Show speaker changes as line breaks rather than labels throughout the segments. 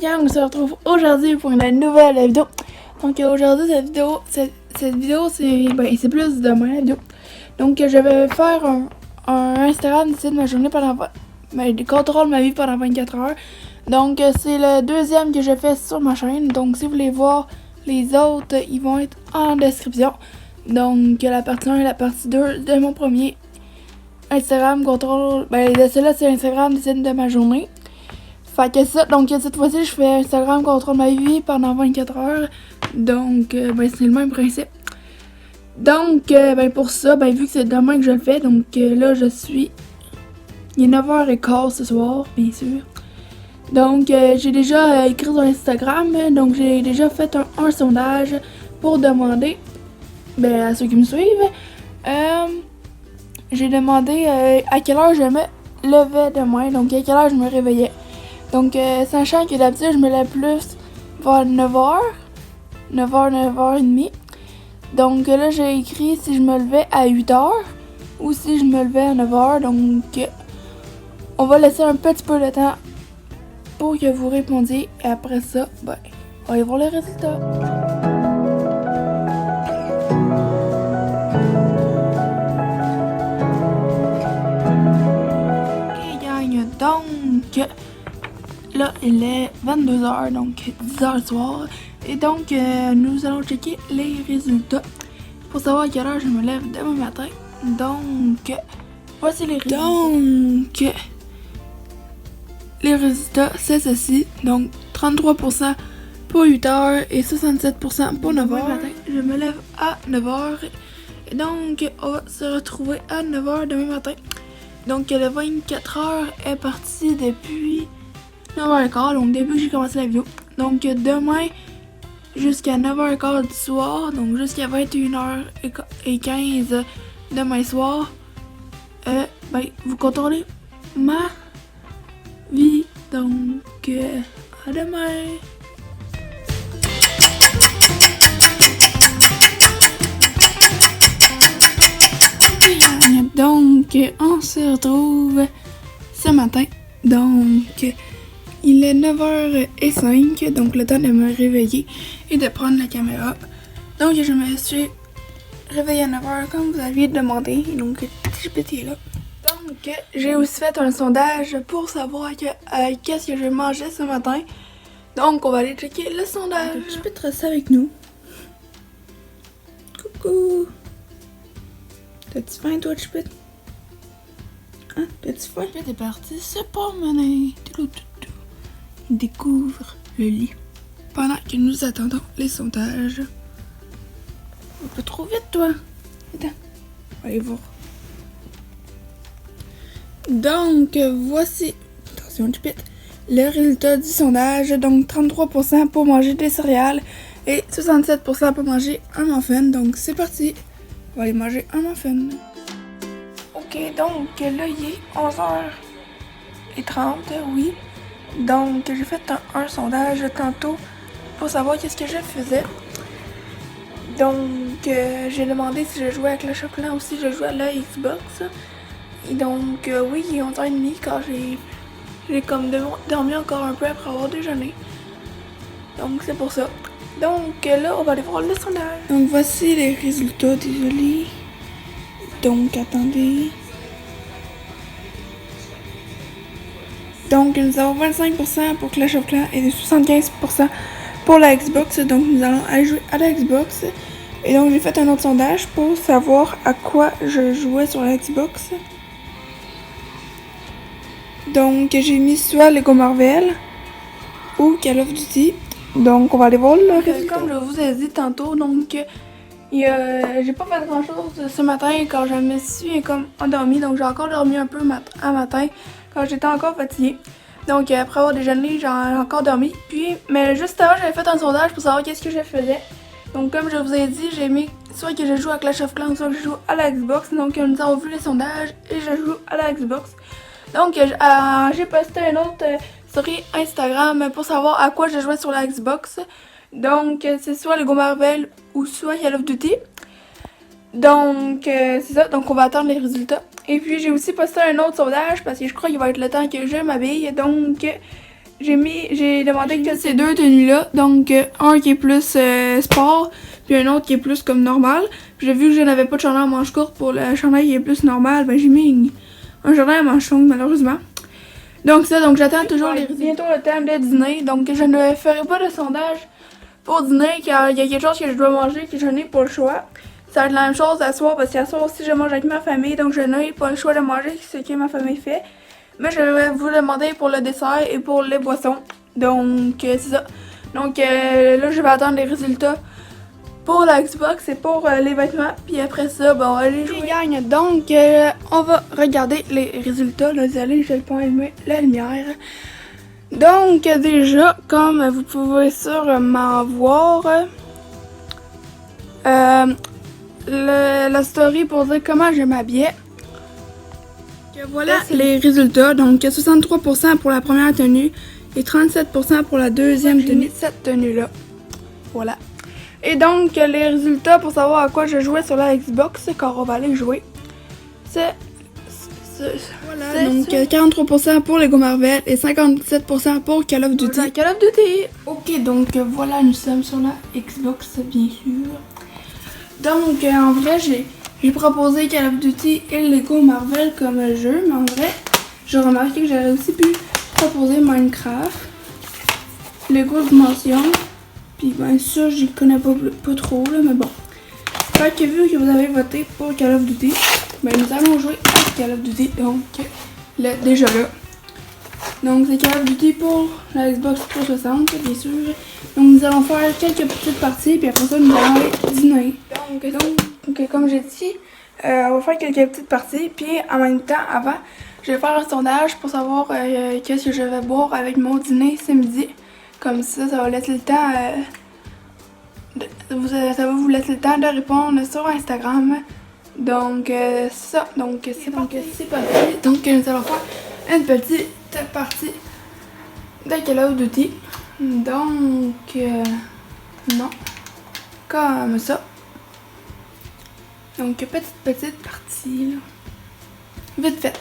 gang, on se retrouve aujourd'hui pour une nouvelle vidéo. Donc aujourd'hui cette vidéo c'est plus de ma vidéo. Donc je vais faire un Instagram de ma journée pendant contrôle ma vie pendant 24 heures. Donc c'est le deuxième que je fais sur ma chaîne. Donc si vous voulez voir les autres, ils vont être en description. Donc la partie 1 et la partie 2 de mon premier Instagram contrôle. Celui-là c'est Instagram de ma journée. Fait que ça, donc cette fois-ci je fais Instagram contrôle ma vie pendant 24 heures. Donc c'est le même principe. Donc pour ça, vu que c'est demain que je le fais, donc là il est 9h15 ce soir, bien sûr. Donc j'ai déjà écrit sur Instagram, donc j'ai déjà fait un sondage pour demander à ceux qui me suivent. J'ai demandé à quelle heure je me levais demain, donc à quelle heure je me réveillais. Donc sachant que d'habitude je me lève plus vers 9h, 9h30. Donc là j'ai écrit si je me levais à 8h ou si je me levais à 9h. Donc on va laisser un petit peu de temps pour que vous répondiez. Et après ça, on va aller voir les résultats. Ok gang, donc là il est 22h, donc 10h le soir. Et donc nous allons checker les résultats pour savoir à quelle heure je me lève demain matin. Donc voici les résultats. Donc les résultats c'est ceci. Donc 33% pour 8h et 67% pour 9h. Matin, je me lève à 9h. Et donc on va se retrouver à 9h demain matin. Donc le 24h est parti depuis 9h15, donc depuis que j'ai commencé la vidéo. Donc demain jusqu'à 9h15 du soir, donc jusqu'à 21h15 demain soir, vous contrôlez ma vie. Donc à demain. Donc on se retrouve ce matin. Donc il est 9h05, donc le temps de me réveiller et de prendre la caméra. Donc je me suis réveillée à 9h comme vous aviez demandé. Donc petit là. Donc j'ai aussi fait un sondage pour savoir qu'est-ce que je mangeais ce matin. Donc on va aller checker le sondage. Tu peux te rester avec nous. Coucou. T'as-tu faim toi, Chupit? Hein? T'as-tu faim? Chupit est parti se promener. Il découvre le lit. Pendant que nous attendons les sondages. Un peu trop vite, toi. Attends. On va aller voir. Donc, voici. Attention, Chupit. Le résultat du sondage. Donc, 33% pour manger des céréales et 67% pour manger un muffin. Donc, c'est parti. On va aller manger un muffin. Ok, donc là, il est 11h30, oui. Donc, j'ai fait un sondage tantôt pour savoir qu'est-ce que je faisais. Donc, j'ai demandé si je jouais avec le Clash ou si je jouais à la Xbox. Et donc, oui, il est 11h30 quand j'ai comme dormi encore un peu après avoir déjeuné. Donc, c'est pour ça. Donc, là, on va aller voir le sondage. Donc, voici les résultats, désolé. Donc, attendez. Donc, nous avons 25% pour Clash of Clans et 75% pour la Xbox. Donc, nous allons aller jouer à la Xbox. Et donc, j'ai fait un autre sondage pour savoir à quoi je jouais sur la Xbox. Donc, j'ai mis soit Lego Marvel ou Call of Duty. Donc, on va aller voir le résultat. Comme je vous ai dit tantôt, donc, j'ai pas fait grand chose ce matin quand je me suis comme endormie. Donc, j'ai encore dormi un peu à matin quand j'étais encore fatiguée. Donc, après avoir déjeuné, j'ai encore dormi. Mais juste avant, j'avais fait un sondage pour savoir qu'est-ce que je faisais. Donc, comme je vous ai dit, j'ai mis soit que je joue à Clash of Clans, soit que je joue à la Xbox. Donc, nous avons vu les sondages et je joue à la Xbox. Donc, j'ai posté une autre story Instagram pour savoir à quoi je jouais sur la Xbox. Donc, c'est soit Lego Marvel ou soit Call of Duty. Donc, c'est ça. Donc, on va attendre les résultats. Et puis, j'ai aussi posté un autre sondage parce que je crois qu'il va être le temps que je m'habille. Donc, j'ai demandé que ces deux tenues-là. Donc, un qui est plus sport, puis un autre qui est plus comme normal. Puis j'ai vu que je n'avais pas de chandail à manches courtes pour le chandail qui est plus normal. Ben, j'ai mis un chandail à manches longues, malheureusement. Donc, ça, donc j'attends toujours les résultats. Bientôt le temps de dîner. Donc, je ne ferai pas de sondage pour dîner, car il y a quelque chose que je dois manger que je n'ai pas le choix. Ça va être la même chose à soir, parce qu'à soir aussi, je mange avec ma famille. Donc, je n'ai pas le choix de manger ce que ma famille fait. Mais je vais vous demander pour le dessert et pour les boissons. Donc, c'est ça. Donc, là, je vais attendre les résultats pour la Xbox et pour les vêtements. Puis après ça, bon, on va aller jouer. Gagne. Donc, on va regarder les résultats. Là, désolé, je vais pas allumer la lumière. Donc, déjà, comme vous pouvez sûrement voir, la story pour dire comment je m'habillais. Voilà les résultats. Donc 63% pour la première tenue et 37% pour la deuxième tenue. Cette tenue-là. Voilà. Et donc les résultats pour savoir à quoi je jouais sur la Xbox, car on va aller jouer. Voilà, donc 43% pour Lego Marvel et 57% pour Call of Duty. Voilà, Call of Duty. Ok, donc voilà, nous sommes sur la Xbox, bien sûr. Donc en vrai, j'ai proposé Call of Duty et Lego Marvel comme jeu, mais en vrai, j'ai remarqué que j'aurais aussi pu proposer Minecraft, Lego Dimension, puis bien sûr, j'y connais pas trop, là, mais bon. Fait que vu que vous avez voté pour Call of Duty, ben nous allons jouer à Call of Duty, donc là, déjà là. Donc c'est Call of Duty pour la Xbox 360, bien sûr. Donc nous allons faire quelques petites parties, puis après ça, nous allons aller dîner. Donc comme j'ai dit, on va faire quelques petites parties, puis en même temps, avant, je vais faire un sondage pour savoir qu'est-ce que je vais boire avec mon dîner ce midi. Comme ça va laisser le temps, ça va vous laisser le temps de répondre sur Instagram. Donc ça, donc c'est parti. Donc nous allons faire une petite partie de Call of Duty. Donc non, comme ça. Donc petite partie là. Vite fait.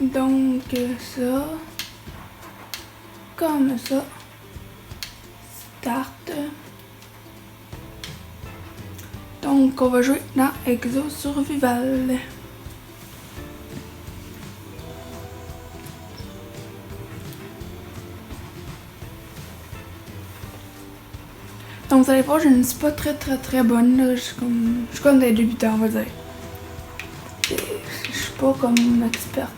Donc ça. Comme ça. Start. Donc on va jouer dans Exo Survival. Donc vous allez voir, je ne suis pas très bonne. Là. Je suis comme des débutants, on va dire. Je suis pas comme une experte.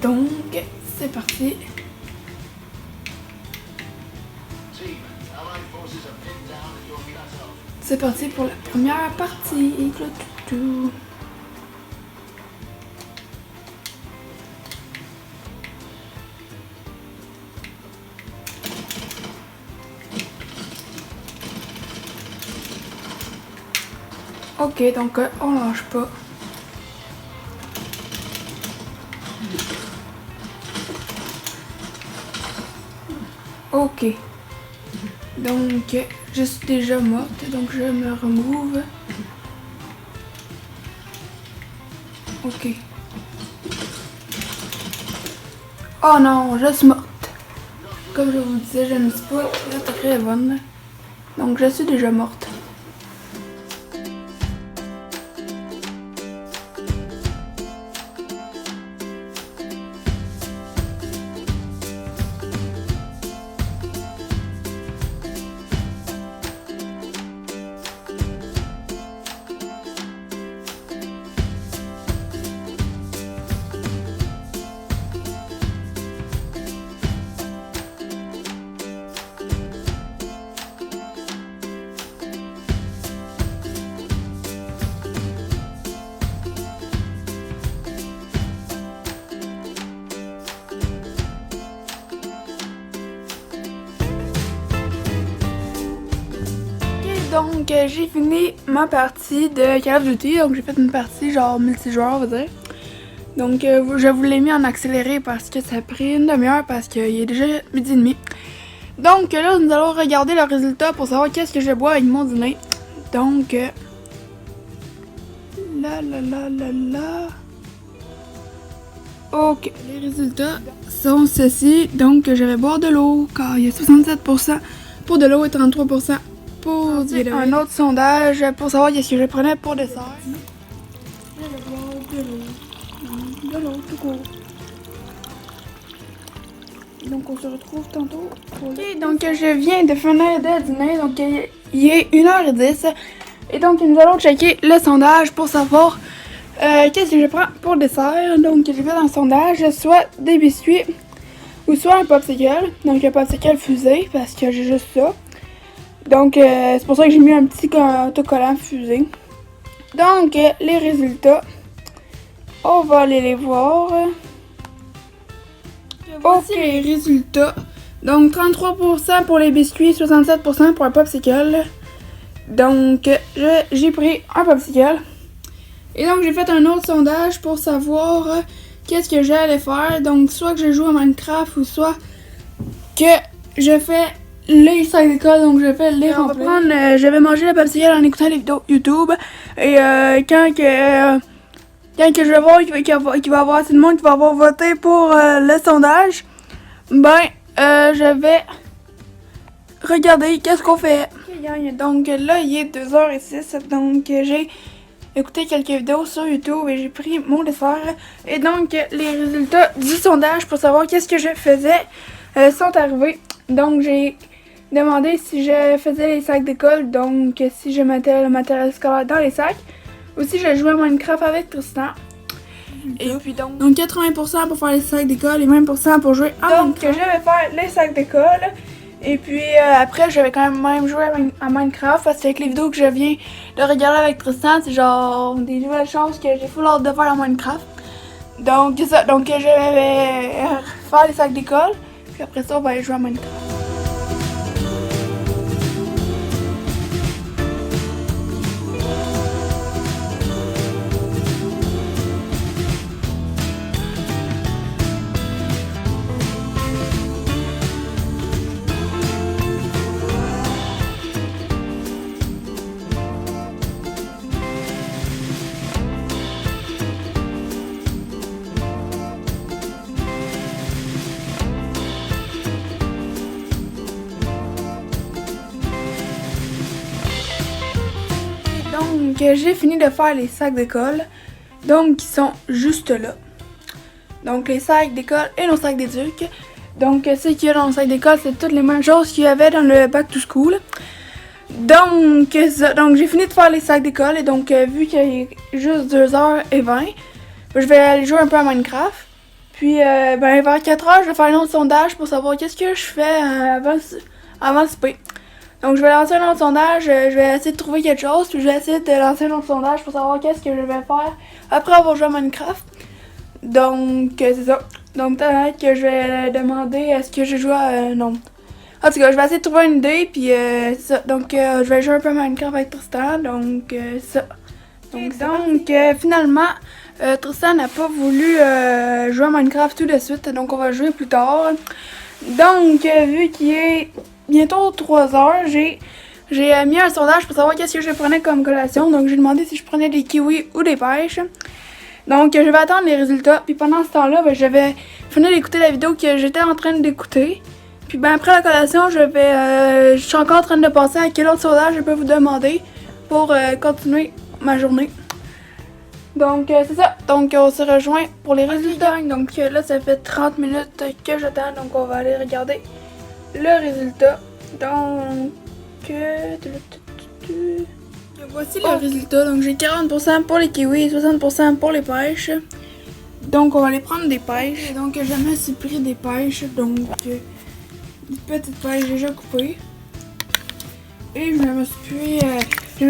Donc, c'est parti. C'est parti pour la première partie. Ok, donc on lâche pas. Ok. Donc, je suis déjà morte, donc je me remove. Ok. Oh non, je suis morte. Comme je vous disais, je ne suis pas très bonne. Donc, je suis déjà morte. Donc j'ai fini ma partie de Call of Duty, donc j'ai fait une partie genre multijoueur on va dire. Donc je vous l'ai mis en accéléré parce que ça a pris une demi-heure parce qu'il est déjà midi et demi. Donc là nous allons regarder le résultat pour savoir qu'est-ce que je bois avec mon dîner. Donc, là. Ok, les résultats sont ceux-ci. Donc, je vais boire de l'eau car il y a 67% pour de l'eau et 33% pour du lait. Un autre sondage pour savoir qu'est-ce que je prenais pour dessert. Je vais boire de l'eau. De l'eau, tout court. Donc, on se retrouve tantôt. Ok, donc je viens de finir de dîner. Donc, il est 1h10. Et donc, nous allons checker le sondage pour savoir qu'est-ce que je prends pour dessert. Donc, j'ai fait dans le sondage soit des biscuits ou soit un popsicle. Donc, un popsicle fusée parce que j'ai juste ça. Donc, c'est pour ça que j'ai mis un petit autocollant fusée. Donc, les résultats, on va aller les voir. Voici les résultats. Donc, 33% pour les biscuits, 67% pour un popsicle. Donc, j'ai pris un popsicle. Et donc, j'ai fait un autre sondage pour savoir qu'est-ce que j'allais faire. Donc, soit que je joue à Minecraft ou soit que je fais les sacs d'école. Donc, je fais les remplets. Je vais manger le popsicle en écoutant les vidéos YouTube. Et quand que je vais voir qu'il va y avoir assez de monde qui va avoir voté pour le sondage, ben, je vais regarder qu'est-ce qu'on fait. Donc là, il est 2h06. Donc, j'ai écouté quelques vidéos sur YouTube et j'ai pris mon dessert. Et donc, les résultats du sondage pour savoir qu'est-ce que je faisais sont arrivés. Donc, j'ai demandé si je faisais les sacs d'école, donc si je mettais le matériel scolaire dans les sacs. Aussi, je jouais à Minecraft avec Tristan. Et puis donc 80% pour faire les sacs d'école et 20% pour jouer à Minecraft. Donc, je vais faire les sacs d'école. Et puis après, je vais quand même jouer à Minecraft parce qu'avec les vidéos que je viens de regarder avec Tristan, c'est genre des nouvelles choses que j'ai full hâte de faire à Minecraft. Donc, c'est ça. Donc, je vais faire les sacs d'école. Puis après ça, on va aller jouer à Minecraft. Donc, j'ai fini de faire les sacs d'école. Donc, ils sont juste là. Donc, les sacs d'école et nos sacs d'éduc. Donc, ce qu'il y a dans le sac d'école, c'est toutes les mêmes choses qu'il y avait dans le back to school. Donc, j'ai fini de faire les sacs d'école. Et donc, vu qu'il est juste 2h20, je vais aller jouer un peu à Minecraft. Puis, vers 4h, je vais faire un autre sondage pour savoir qu'est-ce que je fais avant le souper. Donc, je vais lancer un autre sondage, je vais essayer de trouver quelque chose, puis je vais essayer de lancer un autre sondage pour savoir qu'est-ce que je vais faire après avoir joué à Minecraft. Donc, c'est ça. Donc, peut-être que je vais demander est-ce que je joue à... non. En tout cas, je vais essayer de trouver une idée, puis c'est ça. Donc, je vais jouer un peu à Minecraft avec Tristan, donc c'est ça. Donc, finalement, Tristan n'a pas voulu jouer à Minecraft tout de suite, donc on va jouer plus tard. Donc, vu qu'il est bientôt 3h, j'ai mis un sondage pour savoir qu'est-ce que je prenais comme collation. Donc, j'ai demandé si je prenais des kiwis ou des pêches. Donc, je vais attendre les résultats. Puis pendant ce temps-là, ben, je vais finir d'écouter la vidéo que j'étais en train d'écouter. Puis ben, après la collation, je suis encore en train de passer à quel autre sondage je peux vous demander pour continuer ma journée. Donc, c'est ça. Donc, on se rejoint pour les résultats. Donc, là, ça fait 30 minutes que j'attends. Donc, on va aller regarder le résultat. Donc, voici le résultat. Donc, j'ai 40% pour les kiwis et 60% pour les pêches. Donc, on va aller prendre des pêches. Donc, je me suis pris des pêches. Donc, des petites pêches déjà coupées. Et je me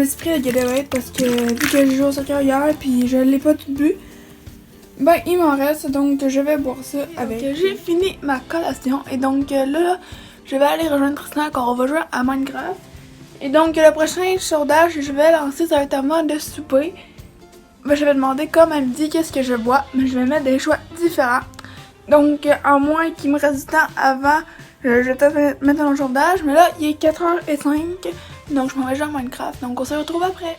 suis pris la Gatorade parce que vu que j'ai joué au soccer hier puis je l'ai pas tout bu, ben il m'en reste, donc je vais boire ça avec. J'ai fini ma collation et donc là, je vais aller rejoindre Tristan quand on va jouer à Minecraft. Et donc le prochain sondage que je vais lancer, ça va être avant de souper. Ben, je vais demander comme elle me dit qu'est-ce que je bois, mais je vais mettre des choix différents. Donc à moins qu'il me reste du temps avant, je vais peut-être mettre un sondage, mais là il est 4h05. Donc je m'en vais jouer à Minecraft, donc on se retrouve après.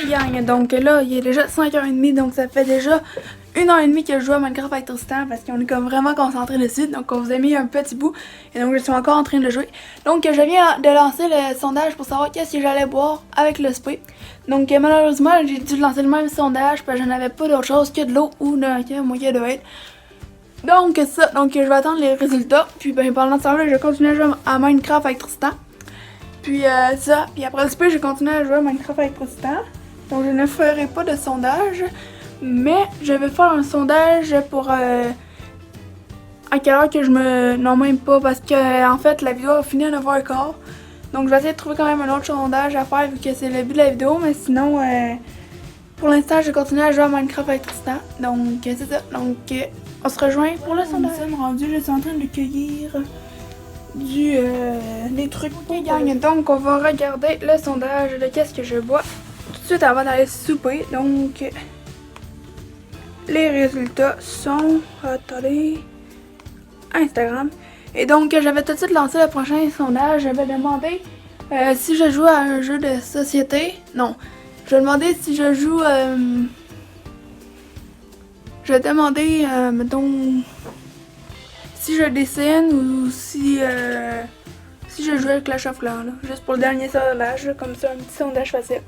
Gang, donc là il est déjà 5h30, donc ça fait déjà 1h30 que je joue à Minecraft avec Tristan parce qu'on est comme vraiment concentré dessus, donc on vous a mis un petit bout et donc je suis encore en train de jouer. Donc je viens de lancer le sondage pour savoir qu'est-ce que j'allais boire avec le spray. Donc malheureusement j'ai dû lancer le même sondage parce que je n'avais pas d'autre chose que de l'eau ou d'un moyen de être. Donc ça, donc je vais attendre les résultats, puis ben pendant ce temps-là je continue à jouer à Minecraft avec Tristan. Puis ça, puis après le spray je continue à jouer à Minecraft avec Tristan. Donc je ne ferai pas de sondage, mais je vais faire un sondage pour à quelle heure que je me... Non, même pas, parce que en fait la vidéo a fini à 9h15. Donc je vais essayer de trouver quand même un autre sondage à faire vu que c'est le but de la vidéo, mais sinon pour l'instant je vais continuer à jouer à Minecraft avec Tristan. Donc c'est ça, donc on se rejoint pour le sondage. Nous sommes rendus, je suis en train de cueillir des trucs pour gang. Donc on va regarder le sondage de qu'est-ce que je bois tout de suite avant d'aller souper. Donc les résultats sont, attendez, Instagram. Et donc j'avais tout de suite lancé le prochain sondage. J'avais demandé si je joue à un jeu de société. Non, je demandais si je joue je demandais mettons si je dessine ou si je joue avec Clash of Clans, là, juste pour le dernier sondage, comme ça, un petit sondage facile.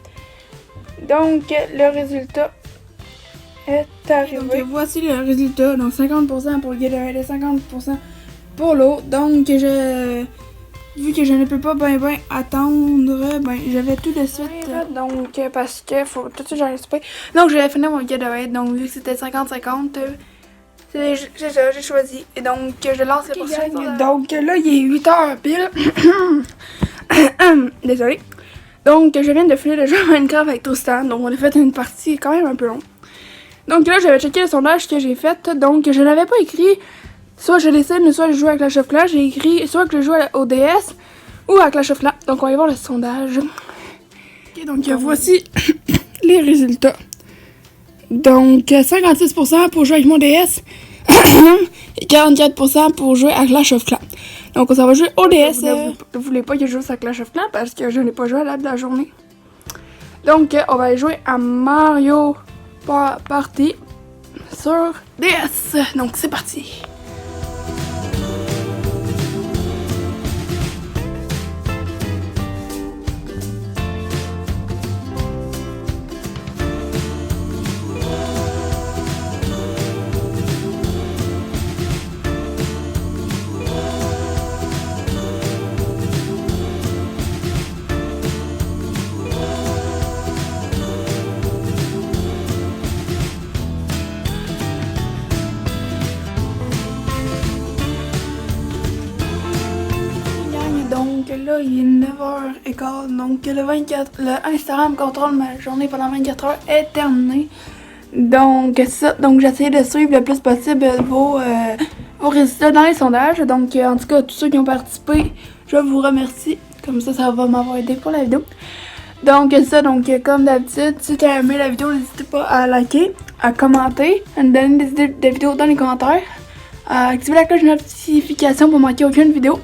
Donc, le résultat est arrivé. Donc, voici le résultat. Donc, 50% pour le Gatorade et 50% pour l'eau. Donc, vu que je ne peux pas ben attendre, ben, j'avais tout de suite. Donc, parce que faut tout de suite j'en ai souper. Donc, j'avais fini mon Gatorade. Donc, vu que c'était 50-50, c'est ça, j'ai choisi. Et donc, je lance le prochain. Donc, là, il est 8h pile. Désolée. Donc, je viens de finir le jeu Minecraft avec Tristan. Donc, on a fait une partie quand même un peu longue. Donc, là, j'avais checké le sondage que j'ai fait. Donc, je n'avais pas écrit soit je dessine, soit je joue à Clash of Clans. J'ai écrit soit que je joue au DS ou à Clash of Clans. Donc, on va aller voir le sondage. Ok, donc, voici les résultats. Donc, 56% pour jouer avec mon DS et 44% pour jouer à Clash of Clans. Donc ça va jouer au DS. Vous voulez pas que je joue à Clash of Clans parce que je n'ai pas joué à de la journée. Donc on va jouer à Mario Party sur DS. Donc c'est parti. Donc là, il est 9h15. Donc le Instagram contrôle ma journée pendant 24 heures est terminé. Donc ça, donc j'essaie de suivre le plus possible vos résultats dans les sondages. Donc en tout cas, tous ceux qui ont participé, je vous remercie. Comme ça va m'avoir aidé pour la vidéo. Donc ça, donc comme d'habitude, si tu as aimé la vidéo, n'hésitez pas à liker, à commenter, à me donner des idées de vidéos dans les commentaires, à activer la cloche de notification pour manquer aucune vidéo.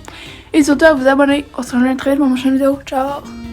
Et surtout à vous abonner. On se rejoint très vite pour ma prochaine vidéo. Ciao!